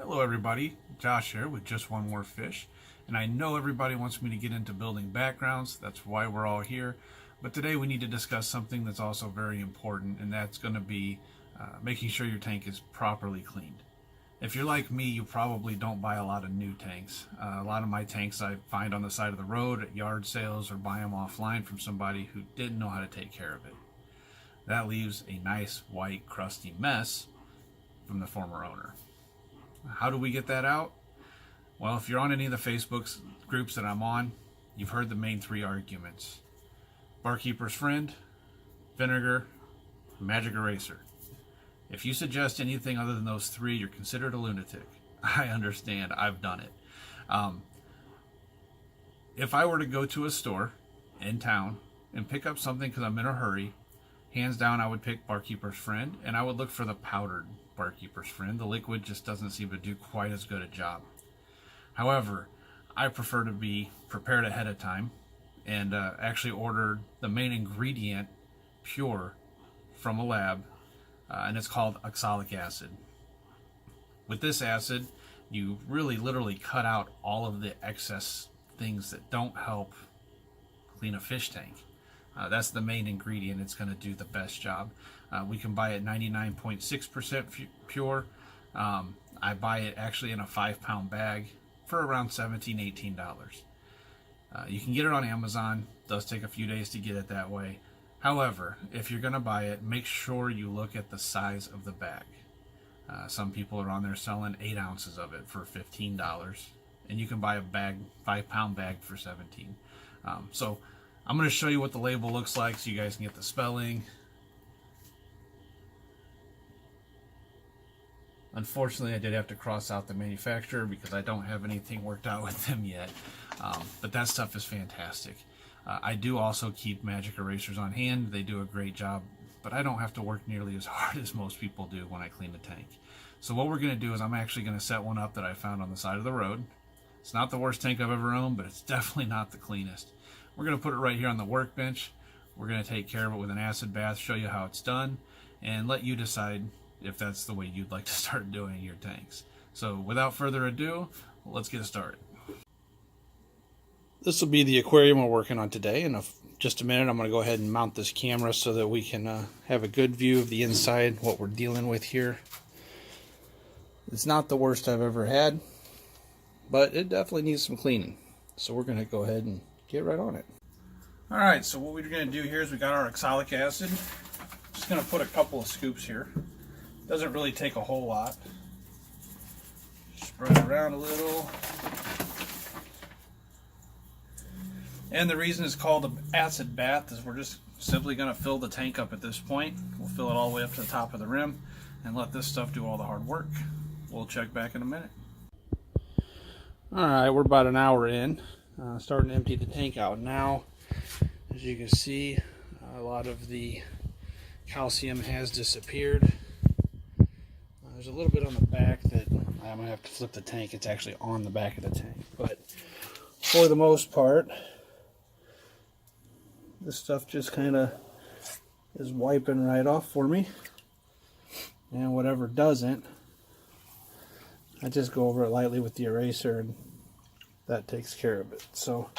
Hello everybody, Josh here with Just One More Fish. And I know everybody wants me to get into building backgrounds, that's why we're all here. But today we need to discuss something that's also very important, and that's going to be making sure your tank is properly cleaned. If you're like me, you probably don't buy a lot of new tanks. A lot of my tanks I find on the side of the road at yard sales or buy them offline from somebody who didn't know how to take care of it. That leaves a nice white crusty mess from the former owner. How do we get that out? Well, if you're on any of the Facebook groups that I'm on, you've heard the main three arguments. Barkeeper's friend, vinegar, magic eraser. If you suggest anything other than those three, you're considered a lunatic. I understand, I've done it. If I were to go to a store in town and pick up something because I'm in a hurry, hands down I would pick Barkeeper's Friend, and I would look for the powdered Barkeeper's Friend. The liquid just doesn't seem to do quite as good a job. However, I prefer to be prepared ahead of time and actually ordered the main ingredient pure from a lab, and it's called oxalic acid. With this acid, you really literally cut out all of the excess things that don't help clean a fish tank. That's the main ingredient. It's going to do the best job. We can buy it 99.6% pure. I buy it actually in a 5-pound bag for around $17, $18. You can get it on Amazon. It does take a few days to get it that way. However, if you're going to buy it, make sure you look at the size of the bag. Some people are on there selling 8 ounces of it for $15, and you can buy a bag, 5-pound bag for $17. So I'm going to show you what the label looks like so you guys can get the spelling. Unfortunately, I did have to cross out the manufacturer because I don't have anything worked out with them yet. But that stuff is fantastic. I do also keep magic erasers on hand. They do a great job, but I don't have to work nearly as hard as most people do when I clean the tank. So what we're going to do is I'm actually going to set one up that I found on the side of the road. It's not the worst tank I've ever owned, but it's definitely not the cleanest. We're going to put it right here on the workbench. We're going to take care of it with an acid bath, show you how it's done, and let you decide if that's the way you'd like to start doing your tanks. So without further ado, let's get started. This will be the aquarium we're working on today. In just a minute, I'm going to go ahead and mount this camera so that we can have a good view of the inside, what we're dealing with here. It's not the worst I've ever had, but it definitely needs some cleaning. So we're going to go ahead and get right on it. Alright, so what we're going to do here is we got our oxalic acid. Just going to put a couple of scoops here. Doesn't really take a whole lot. Spread it around a little. And the reason it's called the acid bath is we're just simply going to fill the tank up at this point. We'll fill it all the way up to the top of the rim and let this stuff do all the hard work. We'll check back in a minute. Alright, we're about an hour in. Starting to empty the tank out now. As you can see, a lot of the calcium has disappeared. There's a little bit on the back that I'm going to have to flip the tank. It's actually on the back of the tank. But for the most part, this stuff just kind of is wiping right off for me. And whatever doesn't, I just go over it lightly with the eraser and that takes care of it. So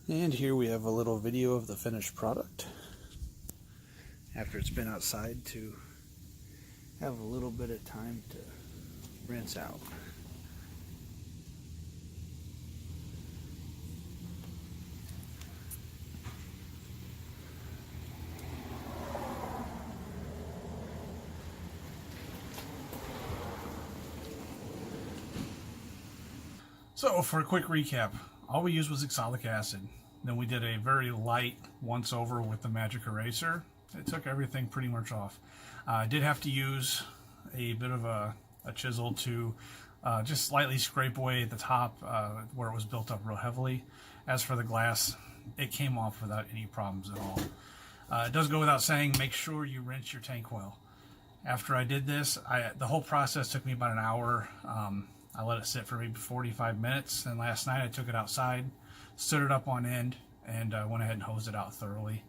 and here we have a little video of the finished product after it's been outside to have a little bit of time to rinse out. So for a quick recap, all we used was oxalic acid. Then we did a very light once over with the magic eraser. It took everything pretty much off. I did have to use a bit of a chisel to just slightly scrape away at the top where it was built up real heavily. As for the glass, it came off without any problems at all. It does go without saying, make sure you rinse your tank well. After I did this, the whole process took me about an hour. I let it sit for maybe 45 minutes, and last night I took it outside, stood it up on end, and went ahead and hosed it out thoroughly.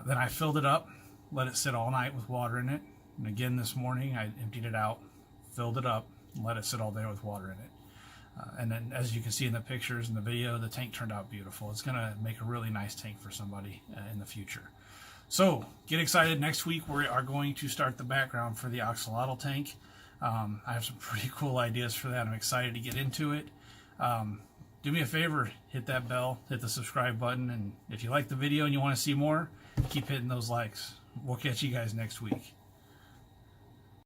Then I filled it up, let it sit all night with water in it. And again this morning I emptied it out, filled it up, and let it sit all day with water in it. And then as you can see in the pictures and the video, the tank turned out beautiful. It's going to make a really nice tank for somebody in the future. So get excited. Next week we are going to start the background for the axolotl tank. I have some pretty cool ideas for that. I'm excited to get into it. Do me a favor, hit that bell, hit the subscribe button, and if you like the video and you want to see more, keep hitting those likes. We'll catch you guys next week.